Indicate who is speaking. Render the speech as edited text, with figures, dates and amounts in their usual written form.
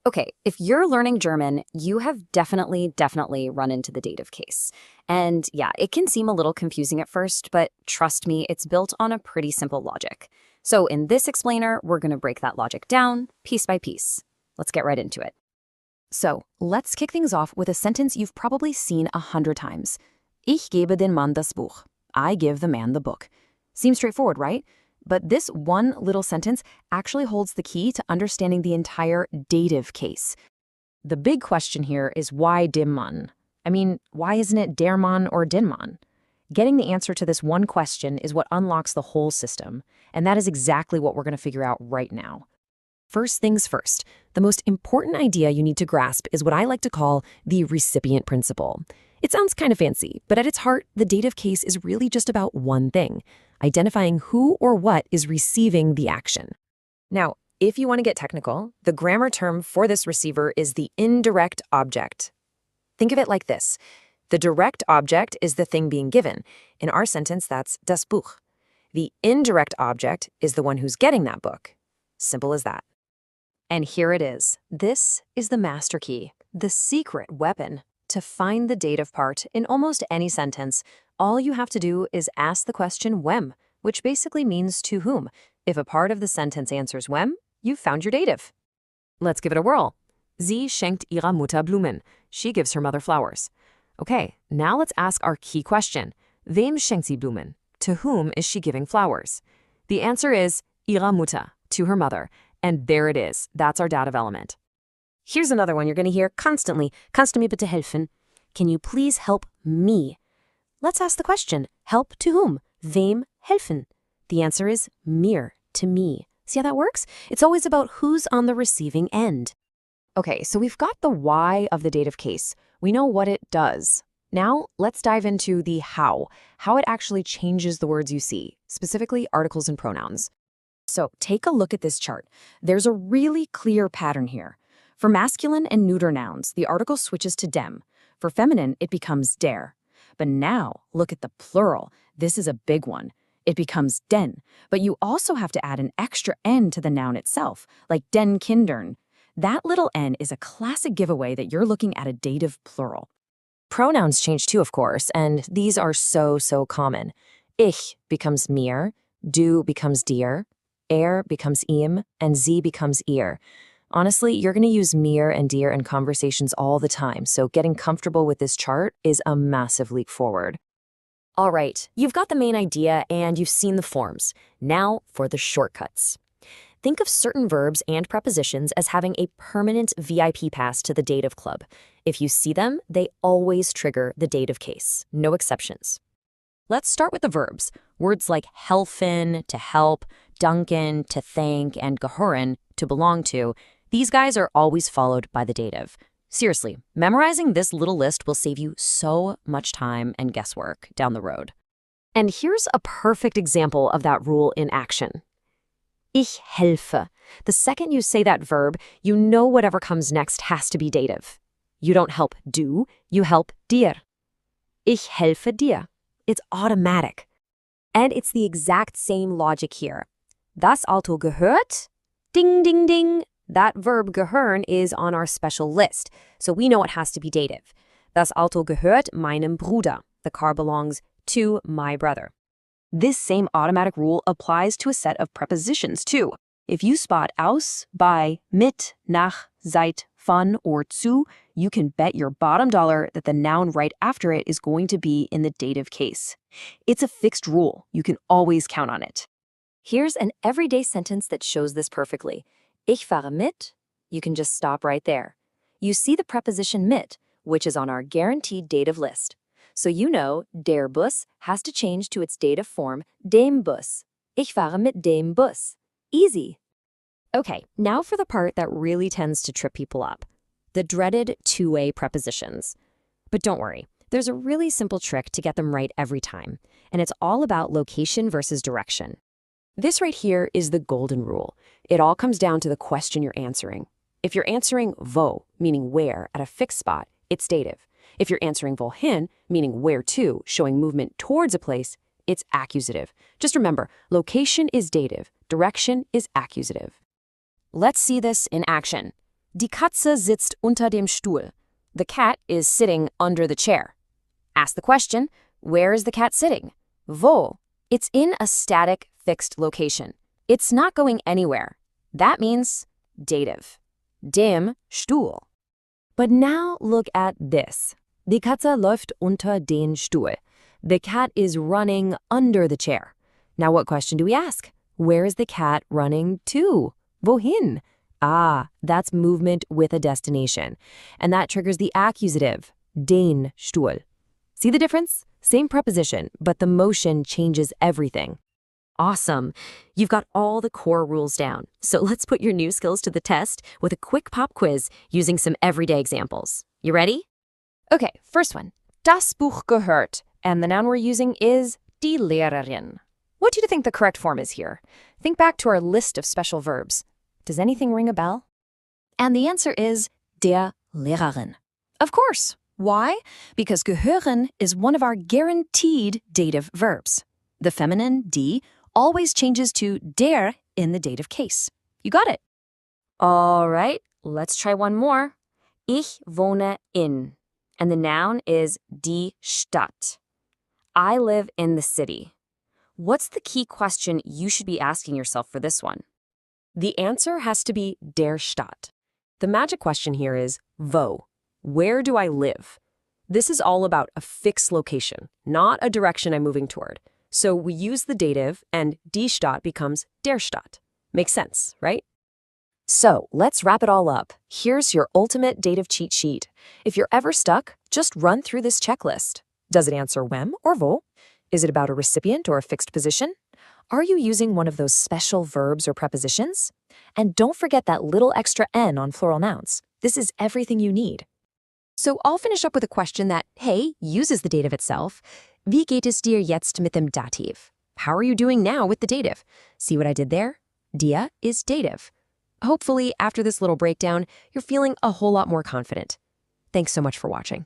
Speaker 1: Okay, if you're learning German, you have definitely run into the dative case. And yeah, it can seem a little confusing at first, but trust me, it's built on a pretty simple logic. So in this explainer, we're going to break that logic down piece by piece. Let's get right into it. So let's kick things off with a sentence you've probably seen 100 times. Ich gebe den Mann das Buch. I give the man the book. Seems straightforward, right? But this one little sentence actually holds the key to understanding the entire dative case. The big question here is why dem Mann? I mean, why isn't it der Mann or den Mann? Getting the answer to this one question is what unlocks the whole system, and that is exactly what we're going to figure out right now. First things first, the most important idea you need to grasp is what I like to call the recipient principle. It sounds kind of fancy, but at its heart, the dative case is really just about one thing: identifying who or what is receiving the action. Now, if you want to get technical, the grammar term for this receiver is the indirect object. Think of it like this. The direct object is the thing being given. In our sentence, that's das Buch. The indirect object is the one who's getting that book. Simple as that. And here it is. This is the master key, the secret weapon. To find the dative part in almost any sentence, all you have to do is ask the question wem, which basically means to whom. If a part of the sentence answers wem, you've found your dative. Let's give it a whirl. Sie schenkt ihrer Mutter Blumen. She gives her mother flowers. Okay, now let's ask our key question. Wem schenkt sie Blumen? To whom is she giving flowers? The answer is ihrer Mutter, to her mother. And there it is. That's our dative element. Here's another one you're going to hear constantly. Kannst du mir bitte helfen? Can you please help me? Let's ask the question. Help to whom? Wem helfen? The answer is mir, to me. See how that works? It's always about who's on the receiving end. Okay, so we've got the why of the dative case. We know what it does. Now, let's dive into the how it actually changes the words you see, specifically articles and pronouns. So take a look at this chart. There's a really clear pattern here. For masculine and neuter nouns, the article switches to dem. For feminine, it becomes der. But now, look at the plural. This is a big one. It becomes den. But you also have to add an extra n to the noun itself, like den Kindern. That little n is a classic giveaway that you're looking at a dative plural. Pronouns change too, of course, and these are so common. Ich becomes mir, du becomes dir, becomes ihm, and sie becomes ihr. Honestly, you're going to use mir and dir in conversations all the time, so getting comfortable with this chart is a massive leap forward. All right, you've got the main idea and you've seen the forms. Now for the shortcuts. Think of certain verbs and prepositions as having a permanent VIP pass to the dative club. If you see them, they always trigger the dative case. No exceptions. Let's start with the verbs. Words like helfen, to help, danken, to thank, and gehören, to belong to. These guys are always followed by the dative. Seriously, memorizing this little list will save you so much time and guesswork down the road. And here's a perfect example of that rule in action. Ich helfe. The second you say that verb, you know whatever comes next has to be dative. You don't help du, you help dir. Ich helfe dir. It's automatic. And it's the exact same logic here. Das Auto gehört, ding, ding, ding. That verb gehören is on our special list, so we know it has to be dative. Das Auto gehört meinem Bruder. The car belongs to my brother. This same automatic rule applies to a set of prepositions too. If you spot aus, bei, mit, nach, seit, von, or zu, you can bet your bottom dollar that the noun right after it is going to be in the dative case. It's a fixed rule. You can always count on it. Here's an everyday sentence that shows this perfectly. Ich fahre mit. You can just stop right there. You see the preposition mit, which is on our guaranteed dative list. So you know der Bus has to change to its dative form, dem Bus. Ich fahre mit dem Bus. Easy. Okay, now for the part that really tends to trip people up. The dreaded two-way prepositions. But don't worry, there's a really simple trick to get them right every time, and it's all about location versus direction. This right here is the golden rule. It all comes down to the question you're answering. If you're answering wo, meaning where, at a fixed spot, it's dative. If you're answering wohin, meaning where to, showing movement towards a place, it's accusative. Just remember, location is dative, direction is accusative. Let's see this in action. Die Katze sitzt unter dem Stuhl. The cat is sitting under the chair. Ask the question, where is the cat sitting? Wo? It's in a static, fixed location. It's not going anywhere. That means dative. Dem Stuhl. But now look at this. Die Katze läuft unter den Stuhl. The cat is running under the chair. Now what question do we ask? Where is the cat running to? Wohin? Ah, that's movement with a destination. And that triggers the accusative, den Stuhl. See the difference? Same preposition, but the motion changes everything. Awesome. You've got all the core rules down. So let's put your new skills to the test with a quick pop quiz using some everyday examples. You ready? Okay, first one. Das Buch gehört. And the noun we're using is die Lehrerin. What do you think the correct form is here? Think back to our list of special verbs. Does anything ring a bell? And the answer is der Lehrerin. Of course. Why? Because gehören is one of our guaranteed dative verbs. The feminine, die, always changes to der in the dative case. You got it. All right, let's try one more. Ich wohne in. And the noun is die Stadt. I live in the city. What's the key question you should be asking yourself for this one? The answer has to be der Stadt. The magic question here is wo. Where do I live? This is all about a fixed location, not a direction I'm moving toward. So we use the dative and die Stadt becomes der Stadt. Makes sense, right? So let's wrap it all up. Here's your ultimate dative cheat sheet. If you're ever stuck, just run through this checklist. Does it answer wem or wo? Is it about a recipient or a fixed position? Are you using one of those special verbs or prepositions? And don't forget that little extra N on plural nouns. This is everything you need. So I'll finish up with a question that, hey, uses the dative itself. Wie geht es dir jetzt mit dem Dativ? How are you doing now with the dative? See what I did there? Dir is dative. Hopefully, after this little breakdown, you're feeling a whole lot more confident. Thanks so much for watching.